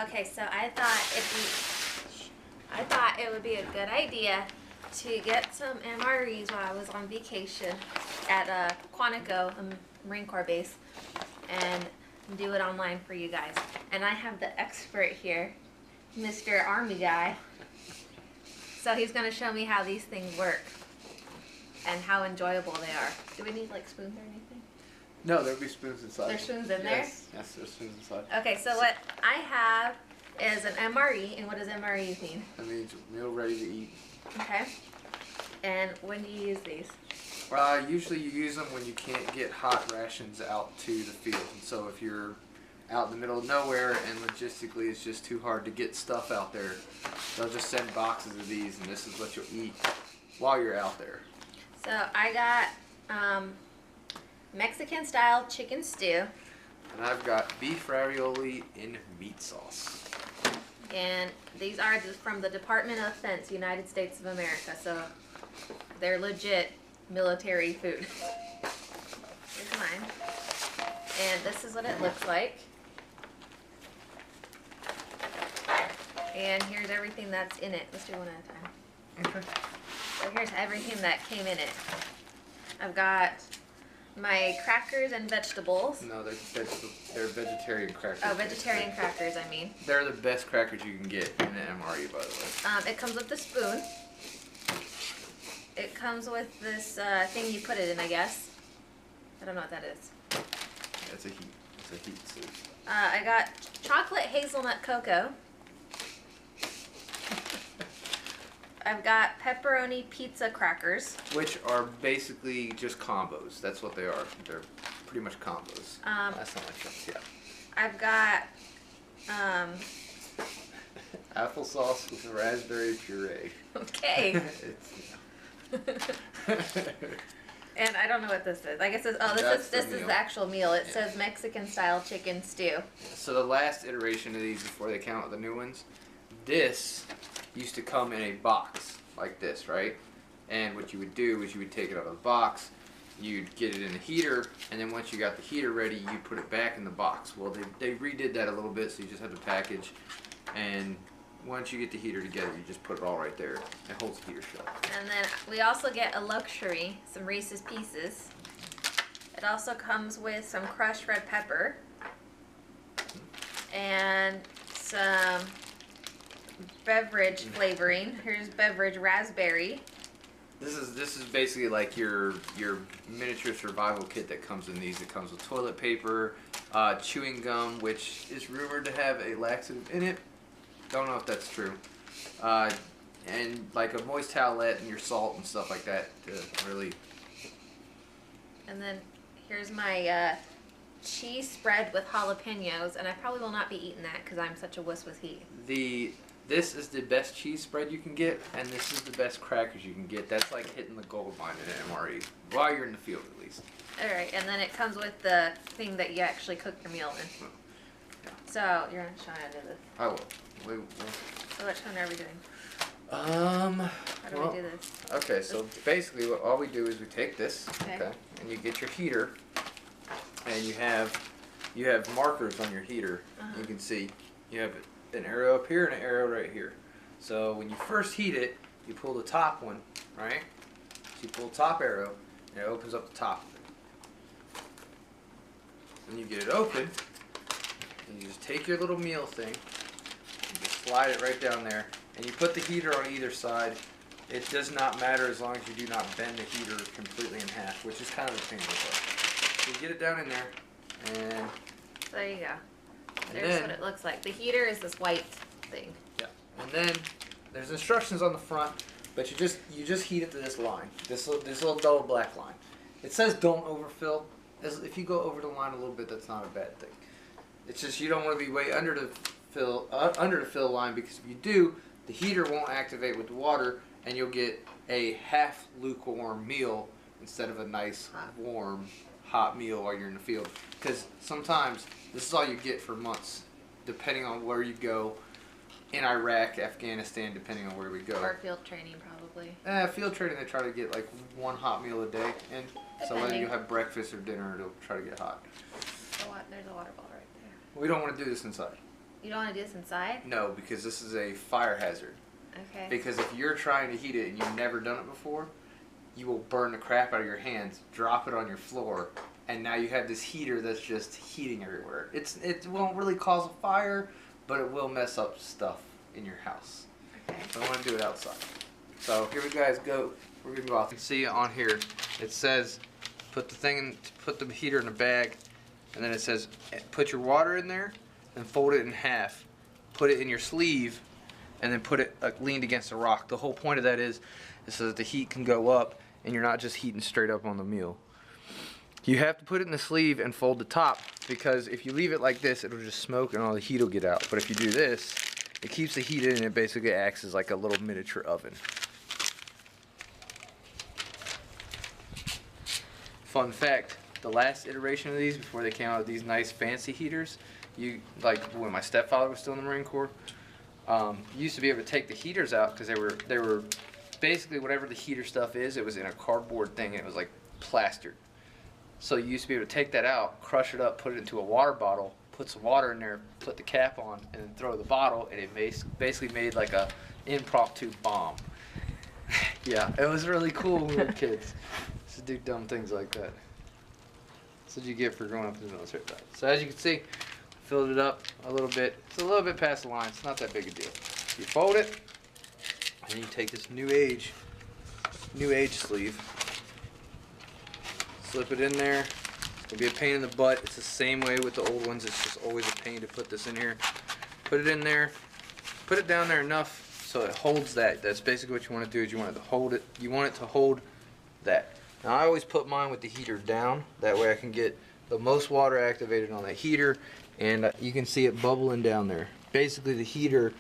Okay, so I thought it would be a good idea to get some MREs while I was on vacation at Quantico, Marine Corps base, and do it online for you guys. And I have the expert here, Mr. Army Guy. So he's going to show me how these things work and how enjoyable they are. Do we need like spoons or anything? No, there'll be spoons inside. There's spoons in Yes, there's spoons inside. there? Okay, so what I have is an MRE, and what does MRE mean? That means meal ready to eat. Okay. And when do you use these? Usually you use them when you can't get hot rations out to the field. And so if you're out in the middle of nowhere and logistically it's just too hard to get stuff out there, they'll just send boxes of these and this is what you'll eat while you're out there. So I got Mexican style chicken stew. And I've got beef ravioli in meat sauce. And these are from the Department of Defense, United States of America. So they're legit military food. Here's mine. And this is what it looks like. And here's everything that's in it. Let's do one at a time. Okay. So here's everything that came in it. I've got my crackers and vegetables. No, they're vegetarian crackers. Oh, vegetarian crackers, I mean. They're the best crackers you can get in an MRE, by the way. It comes with the spoon. It comes with this thing you put it in, I guess. I don't know what that is. It's a heat source. I got chocolate hazelnut cocoa. I've got pepperoni pizza crackers. Which are basically just combos. That's what they are. They're pretty much combos. That's not my choice, yeah. I've got applesauce with raspberry puree. Okay. And I don't know what this is. I guess this is the actual meal. It says Mexican style chicken stew. So the last iteration of these before they come out with the new ones, this used to come in a box like this, right? And what you would do is you would take it out of the box, you'd get it in the heater, and then once you got the heater ready, you put it back in the box. Well, they redid that a little bit, so you just have the package, and once you get the heater together, you just put it all right there. It holds the heater shut. And then we also get a luxury, some Reese's Pieces. It also comes with some crushed red pepper and some beverage flavoring. Here's beverage raspberry. This is basically like your miniature survival kit that comes in these. It comes with toilet paper, chewing gum, which is rumored to have a laxative in it. Don't know if that's true. And like a moist towelette and your salt and stuff like that to really. And then here's my cheese spread with jalapenos, and I probably will not be eating that because I'm such a wuss with heat. This is the best cheese spread you can get, and this is the best crackers you can get. That's like hitting the gold mine in an MRE, while you're in the field at least. Alright, and then it comes with the thing that you actually cook your meal in. Yeah. So, you're going to show me how to do this. I will. So which one are we doing? How do we do this? Okay, so basically all we do is we take this, okay, and you get your heater, and you have markers on your heater. You can see you have an arrow up here and an arrow right here. So when you first heat it, you pull the top one, right? So you pull the top arrow, and it opens up the top of it. Then you get it open, and you just take your little meal thing, and just slide it right down there, and you put the heater on either side. It does not matter as long as you do not bend the heater completely in half, which is kind of a pain in the butt. So you get it down in there, and there you go. There's what it looks like. The heater is this white thing. Yeah. And then there's instructions on the front, but you just heat it to this line, this little double black line. It says don't overfill. If you go over the line a little bit, that's not a bad thing. It's just you don't want to be way under the fill line, because if you do, the heater won't activate with the water, and you'll get a half lukewarm meal instead of a nice warm hot meal while you're in the field. Because sometimes this is all you get for months, depending on where you go in Iraq, Afghanistan, depending on where we go. Or field training, probably. Field training, they try to get like one hot meal a day, and so whether you have breakfast or dinner, it'll try to get hot. There's a water bottle right there. We don't want to do this inside. You don't want to do this inside? No, because this is a fire hazard. Okay. Because if you're trying to heat it and you've never done it before, you will burn the crap out of your hands, drop it on your floor, and now you have this heater that's just heating everywhere. It won't really cause a fire, but it will mess up stuff in your house. Okay. So I want to do it outside. So here we guys go. We're gonna go off. You can see on here it says put the heater in a bag, and then it says put your water in there and fold it in half. Put it in your sleeve, and then put it leaned against a rock. The whole point of that is so that the heat can go up and you're not just heating straight up on the meal. You have to put it in the sleeve and fold the top, because if you leave it like this, it'll just smoke and all the heat will get out. But if you do this, it keeps the heat in and it basically acts as like a little miniature oven. Fun fact, the last iteration of these, before they came out with these nice fancy heaters, like when my stepfather was still in the Marine Corps, you used to be able to take the heaters out because they were basically whatever the heater stuff is, it was in a cardboard thing and it was like plastered. So you used to be able to take that out, crush it up, put it into a water bottle, put some water in there, put the cap on, and then throw the bottle, and it basically made like a impromptu bomb. Yeah, it was really cool when we were kids to do dumb things like that. That's what you get for growing up in the military. So as you can see, filled it up a little bit. It's a little bit past the line. It's not that big a deal. You fold it, and you take this new age sleeve, slip it in there. It's gonna be a pain in the butt. It's the same way with the old ones. It's just always a pain to put this in here. Put it in there. Put it down there enough so it holds that. That's basically what you want to do. Is you want it to hold it. You want it to hold that. Now I always put mine with the heater down. That way I can get the most water activated on that heater, and you can see it bubbling down there. Basically the heater,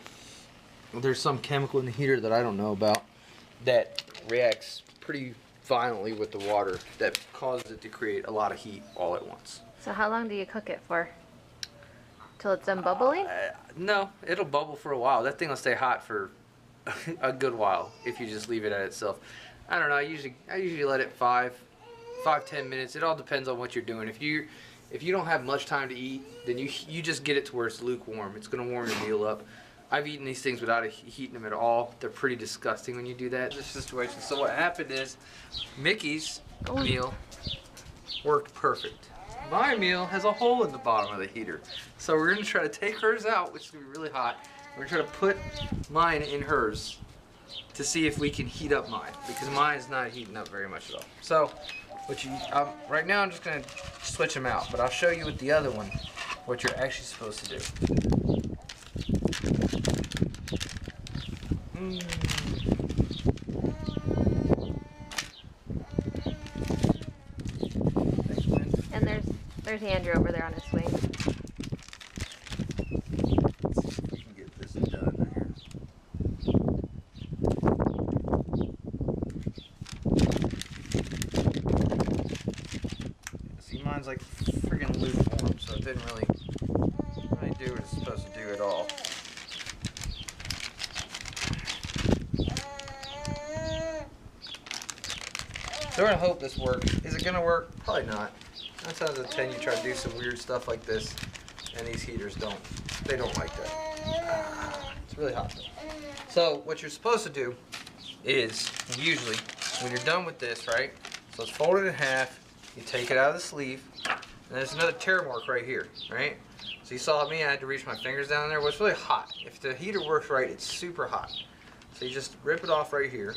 there's some chemical in the heater that I don't know about that reacts pretty violently with the water that causes it to create a lot of heat all at once. So how long do you cook it for? Till it's done bubbling? No, it'll bubble for a while. That thing will stay hot for a good while if you just leave it at itself. I don't know. I usually let it 5-10 minutes. It all depends on what you're doing. If you don't have much time to eat, then you just get it to where it's lukewarm. It's gonna warm your meal up. I've eaten these things without heating them at all. They're pretty disgusting when you do that in this situation. So what happened is Mickey's meal worked perfect. My meal has a hole in the bottom of the heater. So we're gonna try to take hers out, which is gonna be really hot. We're gonna try to put mine in hers to see if we can heat up mine, because mine is not heating up very much at all. So right now I'm just gonna switch them out, but I'll show you with the other one what you're actually supposed to do. And there's Andrew over there on his swing. Let's see if we can get this done here. See, mine's like freaking lukewarm, so it didn't really do what it's supposed to do at all. So we're gonna hope this works. Is it gonna work? Probably not. 9 times out of 10 you try to do some weird stuff like this, and these heaters don't like that. It's really hot though. So what you're supposed to do is, usually, when you're done with this, right? So it's folded in half, you take it out of the sleeve, and there's another tear mark right here, right? So you saw me, I had to reach my fingers down there. Well, it's really hot. If the heater works right, it's super hot. So you just rip it off right here,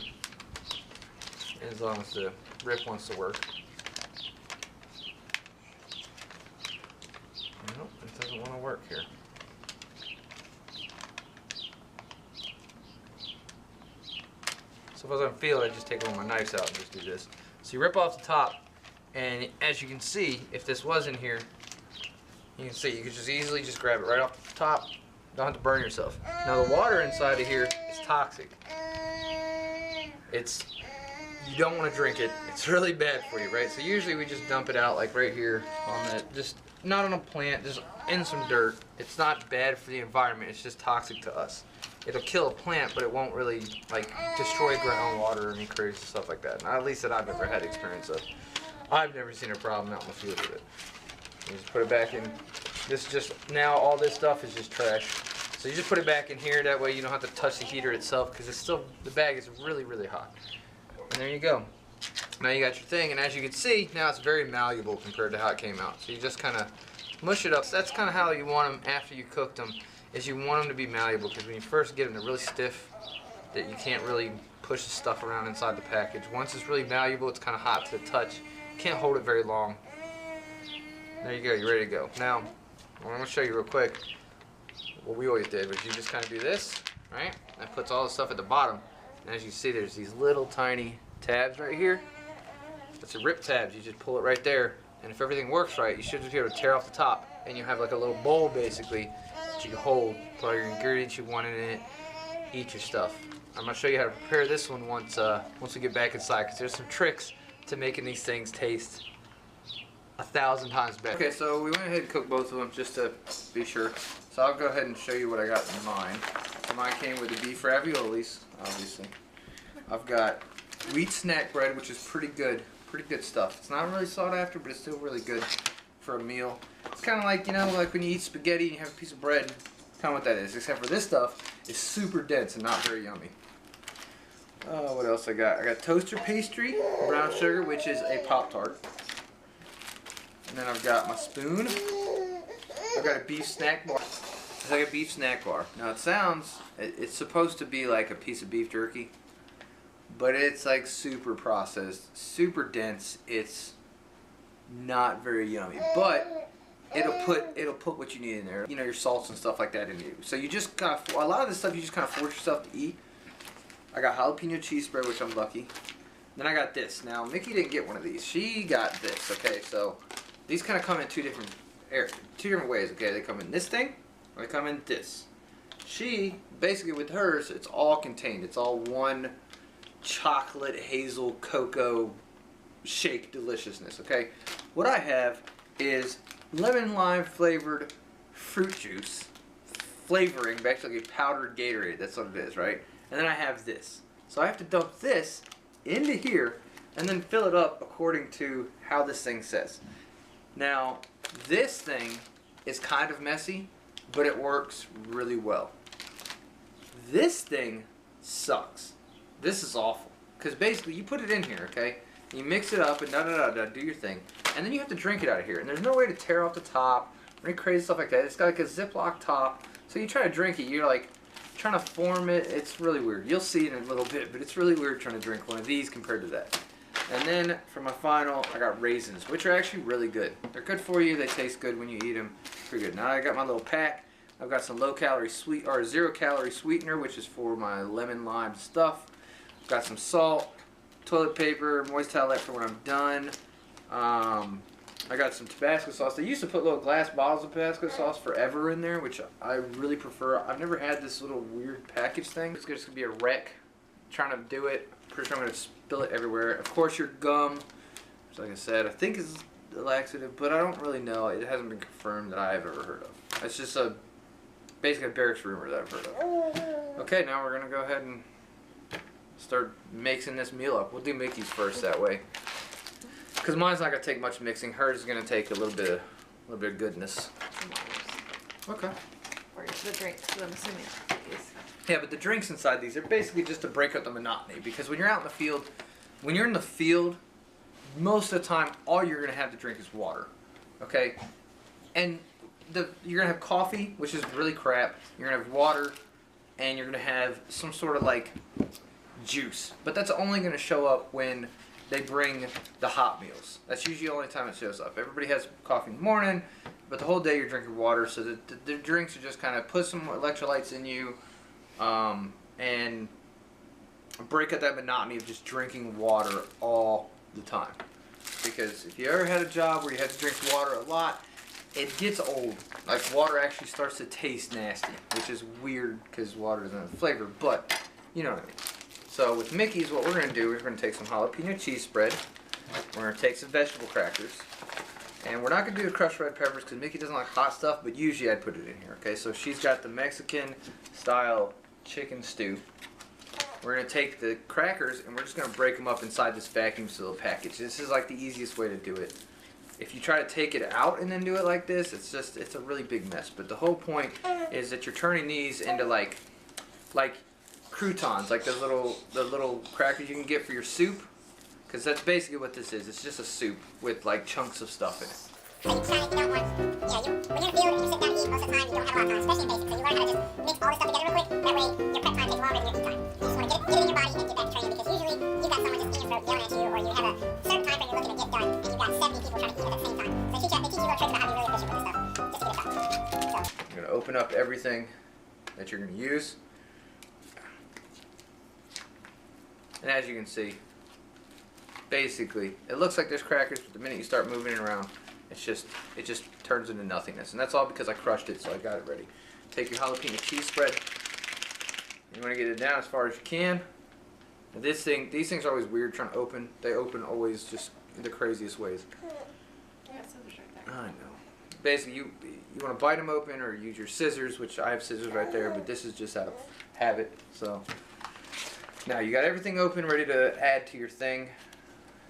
as long as the rip wants to work. Nope, it doesn't want to work here. So if I was going to feel it, I'd just take one of my knives out and just do this. So you rip off the top, and as you can see, if this was in here, you can see you could just easily just grab it right off the top. Don't have to burn yourself. Now the water inside of here is toxic. You don't want to drink it. It's really bad for you, right? So usually we just dump it out like right here on that, just not on a plant, just in some dirt. It's not bad for the environment, it's just toxic to us. It'll kill a plant, but it won't really like destroy groundwater or any crazy stuff like that. Not at least that I've ever had experience of. I've never seen a problem out in the field with it. You just put it back in This just, now all this stuff is just trash. So you just put it back in here, that way you don't have to touch the heater itself, because it's still, the bag is really, really hot. And there you go. Now you got your thing, and as you can see, now it's very malleable compared to how it came out. So you just kind of mush it up. So that's kind of how you want them after you cooked them, is you want them to be malleable, because when you first get them, they're really stiff, that you can't really push the stuff around inside the package. Once it's really malleable, it's kind of hot to the touch. You can't hold it very long. There you go, you're ready to go. Now, what I'm going to show you real quick, what we always did was you just kind of do this, right? That puts all the stuff at the bottom. And as you see, there's these little tiny tabs right here. That's the rip tabs. You just pull it right there. And if everything works right, you should just be able to tear off the top. And you have like a little bowl, basically, that you can hold, put all your ingredients you want in it, eat your stuff. I'm going to show you how to prepare this one once we get back inside, because there's some tricks to making these things taste 1,000 times better. Okay, so we went ahead and cooked both of them just to be sure. So I'll go ahead and show you what I got in mine. So mine came with the beef raviolis, obviously. I've got wheat snack bread, which is pretty good stuff. It's not really sought after, but it's still really good for a meal. It's kind of like, you know, like when you eat spaghetti and you have a piece of bread. Kind of what that is, except for this stuff is super dense and not very yummy. What else I got? I got toaster pastry, brown sugar, which is a Pop-Tart. And then I've got my spoon. I've got a beef snack bar. It's like a beef snack bar. Now it's supposed to be like a piece of beef jerky, but it's like super processed, super dense. It's not very yummy, but it'll put what you need in there. You know, your salts and stuff like that in you. So you just kind of, a lot of this stuff you just kind of force yourself to eat. I got jalapeno cheese spread, which I'm lucky. Then I got this. Now, Mickey didn't get one of these. She got this, okay? So, these kind of come in two different ways, okay? They come in this thing, or they come in this. She, basically with hers, it's all contained. It's all one chocolate, hazel, cocoa shake deliciousness, okay? What I have is lemon lime flavored fruit juice flavoring, basically powdered Gatorade. That's what it is, right? And then I have this. So I have to dump this into here and then fill it up according to how this thing says. Now, this thing is kind of messy, but it works really well. This thing sucks. This is awful. Because basically, you put it in here, okay? You mix it up and do your thing. And then you have to drink it out of here. And there's no way to tear off the top or any crazy stuff like that. It's got like a Ziploc top. So you try to drink it, you're like trying to form it. It's really weird. You'll see it in a little bit, but it's really weird trying to drink one of these compared to that. And then for my final, I got raisins, which are actually really good. They're good for you. They taste good when you eat them. Pretty good. Now I got my little pack. I've got some low-calorie sweet or zero-calorie sweetener, which is for my lemon lime stuff. I've got some salt, toilet paper, moist towelette for when I'm done. I got some Tabasco sauce. They used to put little glass bottles of Tabasco sauce forever in there, which I really prefer. I've never had this little weird package thing. It's just going to be a wreck trying to do it. Pretty sure I'm going to spill it everywhere. Of course, your gum, which like I said, I think is a laxative, but I don't really know. It hasn't been confirmed that I've ever heard of. It's just basically a barracks rumor that I've heard of. Okay, now we're going to go ahead and start mixing this meal up. We'll do Mickey's first that way. Because mine's not going to take much mixing. Hers is going to take a little bit of goodness. Okay. Or the drinks, I'm assuming. Yeah, but the drinks inside these are basically just to break up the monotony. Because when you're out in the field, most of the time, all you're going to have to drink is water. Okay? And you're going to have coffee, which is really crap. You're going to have water, and you're going to have some sort of like juice. But that's only going to show up when they bring the hot meals. That's usually the only time it shows up. Everybody has coffee in the morning, but the whole day you're drinking water, so the drinks are just kind of put some electrolytes in you and break up that monotony of just drinking water all the time. Because if you ever had a job where you had to drink water a lot, it gets old. Like, water actually starts to taste nasty, which is weird because water doesn't have flavor, but you know what I mean. So with Mickey's, what we're going to do, we're going to take some jalapeno cheese spread. We're going to take some vegetable crackers. And we're not going to do the crushed red peppers because Mickey doesn't like hot stuff, but usually I'd put it in here. Okay, so she's got the Mexican-style chicken stew. We're going to take the crackers and we're just going to break them up inside this vacuum seal package. This is like the easiest way to do it. If you try to take it out and then do it like this, it's a really big mess. But the whole point is that you're turning these into like croutons, like the little crackers you can get for your soup. Because that's basically what this is. It's just a soup with like chunks of stuff in it. So you try, you don't want, when you're in the field and you sit down to eat, most of the time you don't have a lot of time, especially in basics. So you learn how to just mix all this stuff together real quick. That way your prep time takes longer than your eat time. You just want to get it in your body and get that training, because usually you've got someone just in your throat yelling at you, or you have a certain time frame you're looking to get done, and you've got 70 people trying to eat at the same time. So they teach you little tricks about how to be really efficient with this stuff, just to get it done. So. You're going to open up everything that you're going to use. And as you can see, basically, it looks like there's crackers, but the minute you start moving it around, it just turns into nothingness. And that's all because I crushed it, so I got it ready. Take your jalapeno cheese spread. You want to get it down as far as you can. And these things are always weird trying to open. They open always just in the craziest ways. Yeah, scissors right there. I know. Basically, you want to bite them open or use your scissors, which I have scissors right there, but this is just out of habit. So now you got everything open, ready to add to your thing.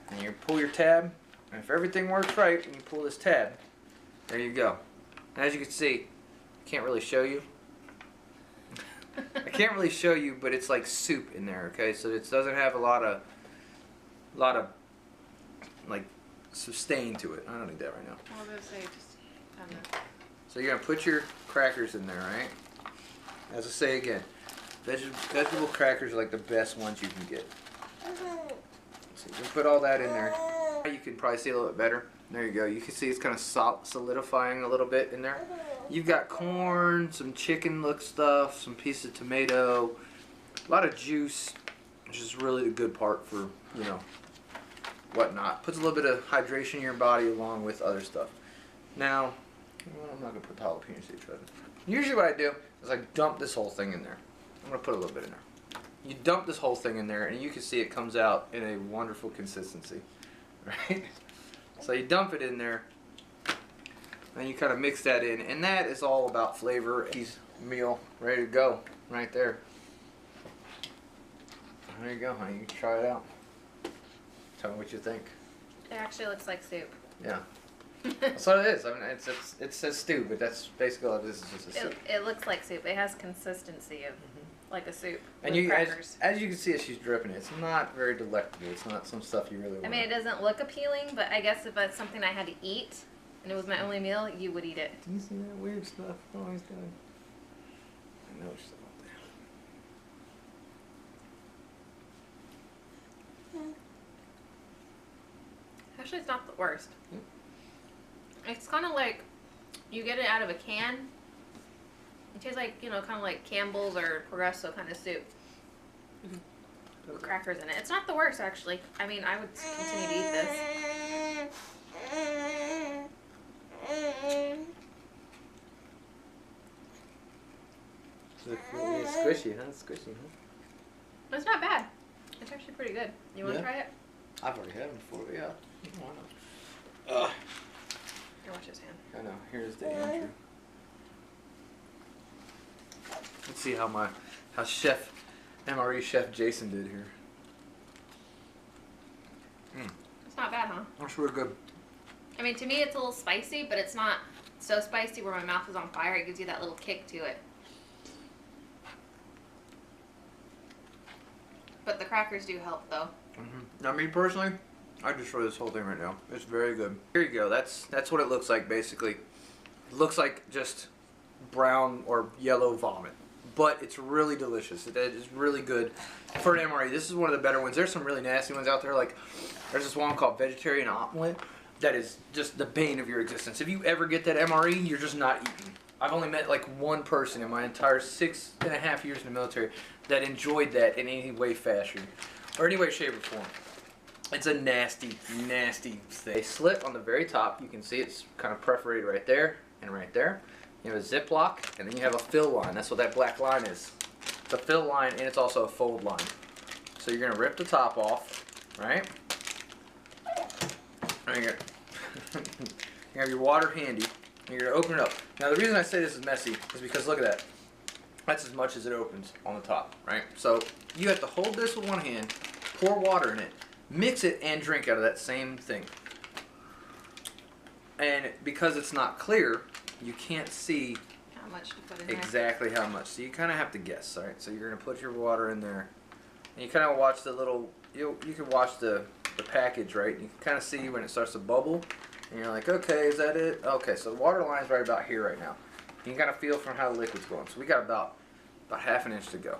And you pull your tab, and if everything works right, and you pull this tab, there you go. And as you can see, I can't really show you. I can't really show you, but it's like soup in there, okay? So it doesn't have a lot of like sustain to it. I don't need that right now. I was gonna say just kind of. So you're gonna put your crackers in there, right? As I say again, vegetable crackers are like the best ones you can get. So you can put all that in there. You can probably see a little bit better. There you go. You can see it's kind of solidifying a little bit in there. You've got corn, some chicken look stuff, some piece of tomato, a lot of juice, which is really the good part for, you know, whatnot. Puts a little bit of hydration in your body along with other stuff. Now, well, I'm not going to put the jalapeno seeds right in. Usually what I do is I dump this whole thing in there. I'm going to put a little bit in there. You dump this whole thing in there, and you can see it comes out in a wonderful consistency, right? So you dump it in there, and you kind of mix that in, and that is all about flavor. Easy meal ready to go, right there. There you go, honey. You can try it out. Tell me what you think. It actually looks like soup. Yeah, that's what it is. I mean, it says stew, but that's basically all it is. It's just a soup. It looks like soup. It has consistency of like a soup. And with you, crackers. as you can see, as she's dripping it, it's not very delectable. It's not some stuff you really want. I mean, it doesn't look appealing, but I guess if it's something I had to eat and it was my only meal, you would eat it. Do you see that weird stuff always doing? I know stuff out there. Actually, it's not the worst. It's kind of like you get it out of a can. It tastes like, you know, kind of like Campbell's or Progresso kind of soup. With crackers in it. It's not the worst, actually. I mean, I would continue to eat this. It's squishy, huh? It's squishy, huh? It's not bad. It's actually pretty good. You want to Yeah. try it? I've already had them before, yeah. Why not? Here, watch his hand. I know. Here's the Andrew. Let's see how chef MRE chef Jason did here. It's not bad, huh? That's really good. I mean, to me, it's a little spicy, but it's not so spicy where my mouth is on fire. It gives you that little kick to it. But the crackers do help, though. Now, me personally, I just throw this whole thing right now. It's very good. Here you go. That's what it looks like, basically. It looks like just brown or yellow vomit. But it's really delicious. It is really good for an MRE. This is one of the better ones. There's some really nasty ones out there. Like, there's this one called vegetarian omelet that is just the bane of your existence. If you ever get that MRE, you're just not eating. I've only met like one person in my entire 6.5 years in the military that enjoyed that in any way, fashion, or any way, shape, or form. It's a nasty, nasty thing. A slit on the very top. You can see it's kind of perforated right there and right there. You have a zip lock, and then you have a fill line. That's what that black line is. It's a fill line, and it's also a fold line. So you're gonna rip the top off, right? And you have your water handy. And you're gonna open it up. Now the reason I say this is messy is because look at that. That's as much as it opens on the top, right? So you have to hold this with one hand, pour water in it, mix it, and drink out of that same thing. And because it's not clear, you can't see How much to put in there. exactly how much. So you kind of have to guess, all right? So you're going to put your water in there. And you kind of watch the little, you can watch the package, right? You can kind of see when it starts to bubble. And you're like, okay, is that it? Okay, so the water line's right about here right now. You can kind of feel from how the liquid's going. So we got about half an inch to go.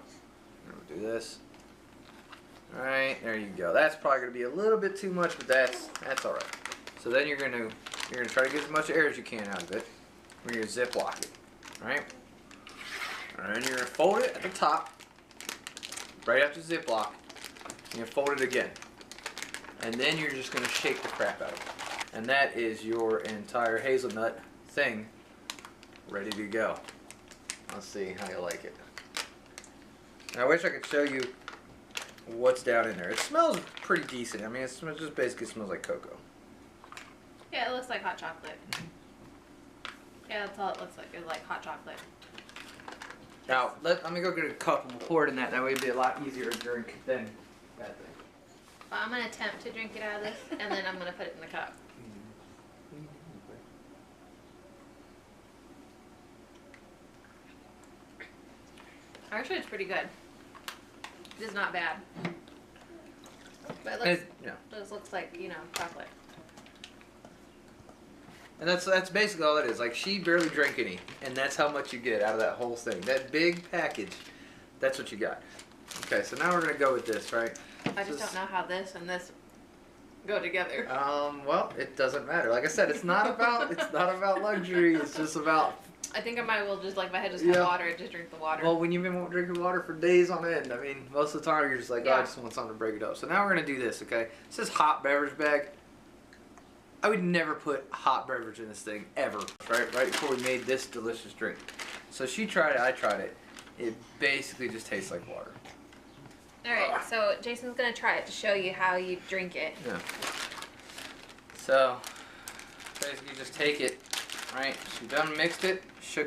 We'll do this. All right, there you go. That's probably going to be a little bit too much, but that's all right. So then you're gonna try to get as much air as you can out of it. We're gonna Ziploc it, all right? And then you're gonna fold it at the top, right after Ziploc. You're gonna fold it again, and then you're just gonna shake the crap out of it. And that is your entire hazelnut thing ready to go. Let's see how you like it. And I wish I could show you what's down in there. It smells pretty decent. I mean, it just basically smells like cocoa. Yeah, it looks like hot chocolate. Yeah, that's all it looks like. It's like hot chocolate. Now, let me go get a cup and we'll pour it in that. That way it'll be a lot easier to drink than that thing. Well, I'm going to attempt to drink it out of this, and then I'm going to put it in the cup. Actually, it's pretty good. It's not bad. But it just looks like, you know, chocolate. And that's basically all it is. Like, she barely drank any, and that's how much you get out of that whole thing. That big package, that's what you got. Okay, so now we're gonna go with this, right? I just don't know how this and this go together. Well, it doesn't matter. Like I said, it's not about luxury. It's just about. I think I might well just, like, if I had just had water, I'd just drink the water. Well, when you've been drinking water for days on end, I mean, most of the time you're just like, oh, I just want something to break it up. So now we're gonna do this, okay? It says hot beverage bag. I would never put hot beverage in this thing, ever, right before we made this delicious drink. So she tried it, I tried it. It basically just tastes like water. Alright, so Jason's going to try it to show you how you drink it. Yeah. So, basically you just take it, right? So you done mixed it,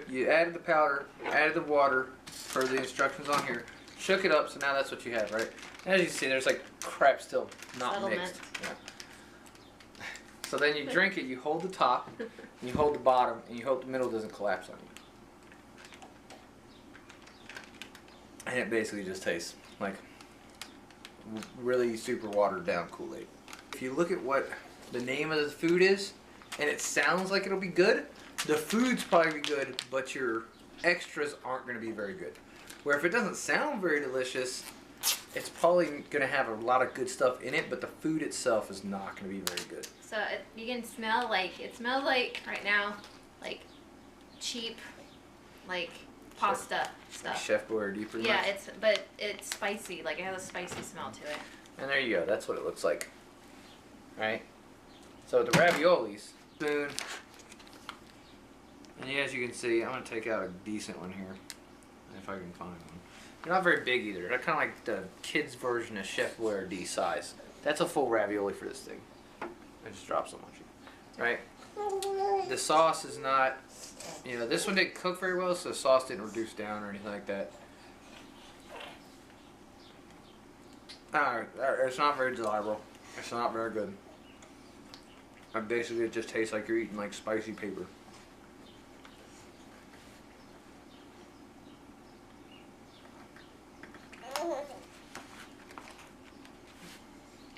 you added the powder, added the water, per the instructions on here, shook it up, so now that's what you have, right? And as you can see, there's like crap still not mixed. Yeah. So then you drink it, you hold the top, you hold the bottom, and you hope the middle doesn't collapse on you. And it basically just tastes like really super watered down Kool-Aid. If you look at what the name of the food is, and it sounds like it'll be good, the food's probably be good, but your extras aren't going to be very good. Where if it doesn't sound very delicious, it's probably going to have a lot of good stuff in it, but the food itself is not going to be very good. So you can smell it smells like right now, like cheap, like pasta stuff. Chef Boyardee pretty yeah, much. but it's spicy, like it has a spicy smell to it. And there you go, that's what it looks like. Alright? So the raviolis, spoon, and as you can see, I'm going to take out a decent one here, if I can find one. They're not very big either. They're kind of like the kids' version of Chef Boyardee size. That's a full ravioli for this thing. I just dropped some on you. Right? The sauce is not, this one didn't cook very well, so the sauce didn't reduce down or anything like that. It's not very desirable. It's not very good. Basically, it just tastes like you're eating like spicy paper.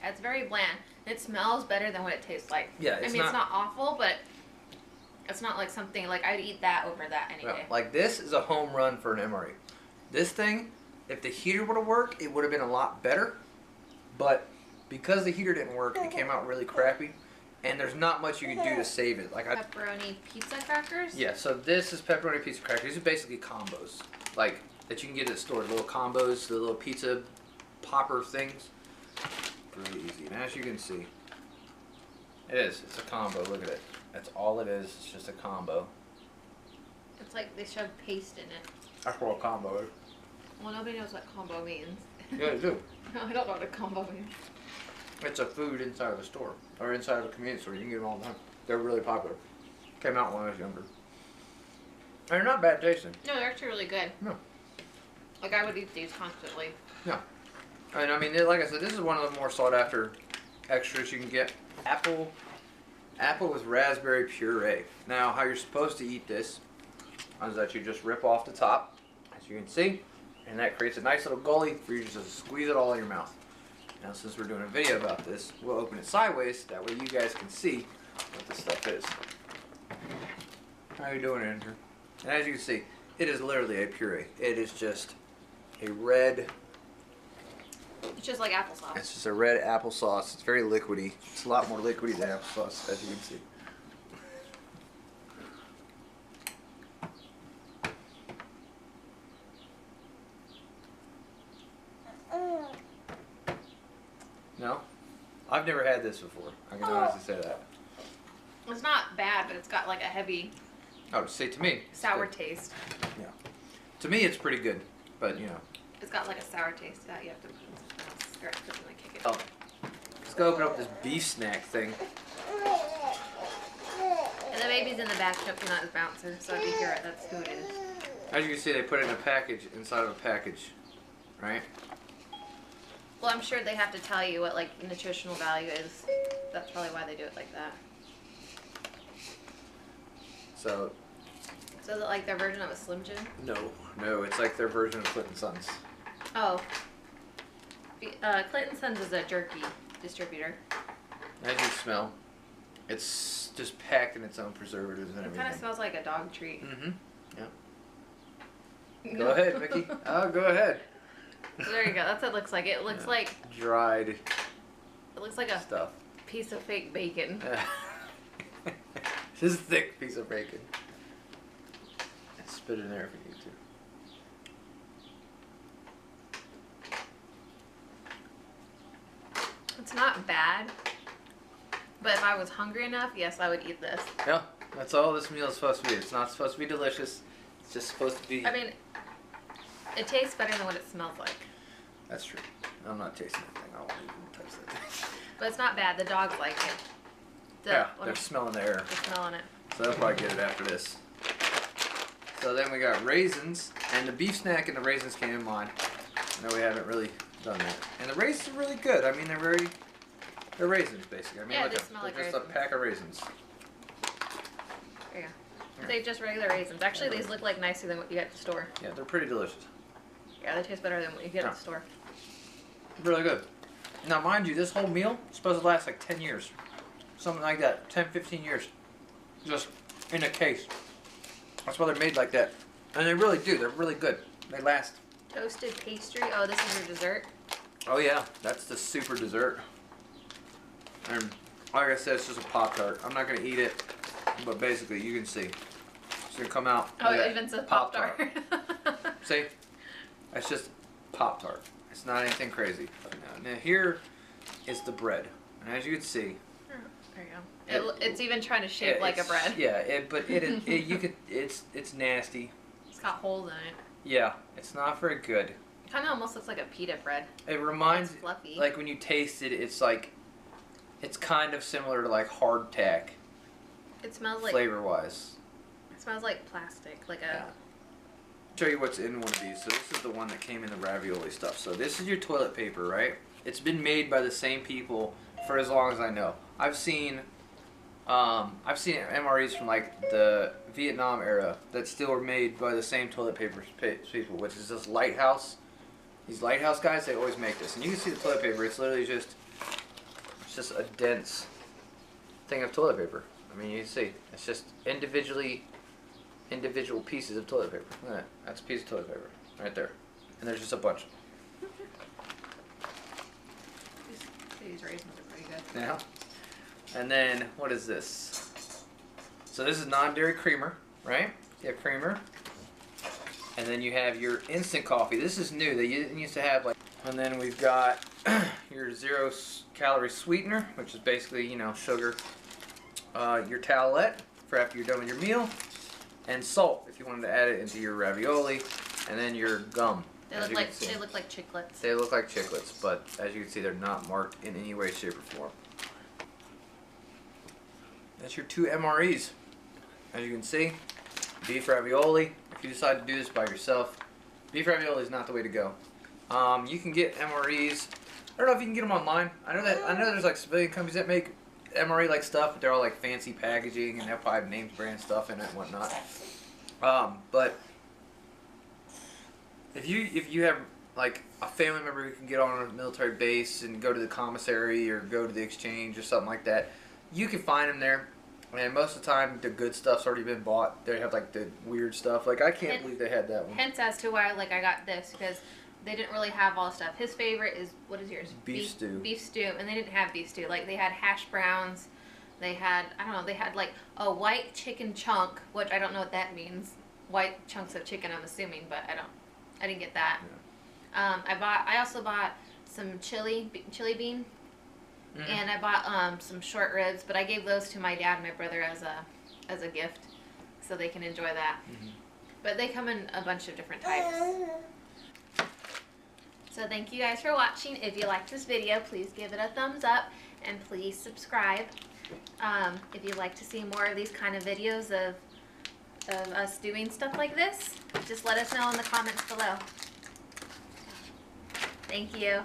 It's very bland. It smells better than what it tastes like. Yeah, it's not awful, but it's not like something like I'd eat that over that any day. Like this is a home run for an MRE. This thing, if the heater would have worked, it would have been a lot better. But because the heater didn't work, it came out really crappy. And there's not much you can do to save it. Like pepperoni pizza crackers? Yeah, so this is pepperoni pizza crackers. These are basically combos. Like that you can get at the store. Little combos, the little pizza popper things. Really easy. And as you can see, it's a combo. Look at it. That's all it is. It's just a combo. It's like they shove paste in it. That's what a combo is. Well, nobody knows what combo means. Yeah, they do. No, I don't know what a combo means. It's a food inside of a store. Or inside of a convenience store. You can get them all the time. They're really popular. Came out when I was younger. And they're not bad tasting. No, they're actually really good. No. Like, I would eat these constantly. Yeah. And I mean, like I said, this is one of the more sought after extras you can get. Apple apple with raspberry puree. Now, how you're supposed to eat this is that you just rip off the top, as you can see, and that creates a nice little gully for you to just squeeze it all in your mouth. Now, since we're doing a video about this, we'll open it sideways, that way you guys can see what this stuff is. How you doing, Andrew? And as you can see, it is literally a puree. It is just a red... It's just like applesauce. It's just a red applesauce. It's very liquidy. It's a lot more liquidy than applesauce, as you can see. No? I've never had this before. I can honestly say that. It's not bad, but it's got like a heavy Oh, say to me. sour taste. Yeah. To me, it's pretty good, but you know. It's got like a sour taste that you have to put in something else. Or put in, like, kick it. Oh. Let's go open up this beef snack thing. And the baby's in the back jumping on his bouncer, so if you hear it, that's who it is. As you can see, they put it in a package inside of a package, right? Well, I'm sure they have to tell you what like nutritional value is. That's probably why they do it like that. So. So is it like their version of a Slim Jim? No, it's like their version of Clinton Sons. Oh. Clinton Sons is a jerky distributor. As you smell, it's just packed in its own preservatives and It everything. kind of smells like a dog treat. Mm-hmm. Yeah. Go ahead, Mickey. Oh, go ahead. So there you go. That's what it looks like. It looks like dried. It looks like a stuff. piece of fake bacon. Just a thick piece of bacon. And spit it in there if you need to. It's not bad, but if I was hungry enough, yes, I would eat this. Yeah, that's all this meal is supposed to be. It's not supposed to be delicious. It's just supposed to be. I mean, it tastes better than what it smells like. That's true. I'm not tasting that thing. I won't even touch that thing. But it's not bad. The dogs like it. Yeah, they're smelling the air. They're smelling it. So they'll probably get it after this. So then we got raisins, and the beef snack and the raisins came in mine. No, we haven't really done that. And the raisins are really good. I mean, they're raisins basically. I mean, Yeah, look they at smell them. like They're just raisins. a pack of raisins. There you go. They're just regular raisins. Actually, these look like nicer than what you get at the store. Yeah, they're pretty delicious. Yeah, they taste better than what you get at the store. Really good. Now, mind you, this whole meal is supposed to last like 10 years. Something like that. 10, 15 years. Just in a case. That's why they're made like that. And they really do. They're really good. They last. Toasted pastry. Oh, this is your dessert? Oh, yeah. That's the super dessert. And like I said, it's just a Pop-Tart. I'm not going to eat it. But basically, you can see. It's going to come out. Oh, it even says Pop-Tart. See? That's just Pop-Tart. It's not anything crazy. Now here is the bread. And as you can see, there you go. It's even trying to shape like a bread. Yeah, it's nasty. It's got holes in it. Yeah, it's not very good. It kind of almost looks like a pita bread. It reminds, It's fluffy. like when you taste it, it's like, it's kind of similar to like hardtack. It smells like flavor-wise. It smells like plastic, like a. Yeah. Show you what's in one of these. So this is the one that came in the ravioli stuff. So this is your toilet paper, right? It's been made by the same people for as long as I know. I've seen MREs from like the Vietnam era that still are made by the same toilet paper people, which is this Lighthouse. These Lighthouse guys, they always make this, and you can see the toilet paper. It's literally just a dense thing of toilet paper. I mean, you can see it's just individual pieces of toilet paper. Look at that. That's a piece of toilet paper right there, and there's just a bunch. These raisins are pretty good. Yeah. And then, what is this? So this is non-dairy creamer, right? You have creamer. And then you have your instant coffee. This is new. They used to have like... And then we've got your 0-calorie sweetener, which is basically, you know, sugar. Your towelette for after you're done with your meal. And salt, if you wanted to add it into your ravioli. And then your gum. They look like chiclets. They look like chiclets, but as you can see, they're not marked in any way, shape, or form. That's your 2 MREs. As you can see, beef ravioli. If you decide to do this by yourself, beef ravioli is not the way to go. You can get MREs. I don't know if you can get them online. I know there's like civilian companies that make MRE like stuff, but they're all like fancy packaging and they probably have names brand stuff in it and whatnot. But if you have like a family member who can get on a military base and go to the commissary or go to the exchange or something like that, you can find them there. And most of the time, the good stuff's already been bought. They have like the weird stuff. Like I can't believe they had that one. Hence as to why like I got this, because they didn't really have all the stuff. His favorite is, what is yours? Beef stew. Beef stew, and they didn't have beef stew. Like they had hash browns. They had, I don't know, they had like a white chicken chunk, which I don't know what that means. White chunks of chicken, I'm assuming, but I didn't get that. Yeah. I also bought some chili bean. Mm-hmm. And I bought some short ribs, but I gave those to my dad and my brother as a gift, so they can enjoy that. Mm-hmm. But they come in a bunch of different types. So thank you guys for watching. If you liked this video, please give it a thumbs up and please subscribe. If you'd like to see more of these kind of videos of us doing stuff like this, just let us know in the comments below. Thank you.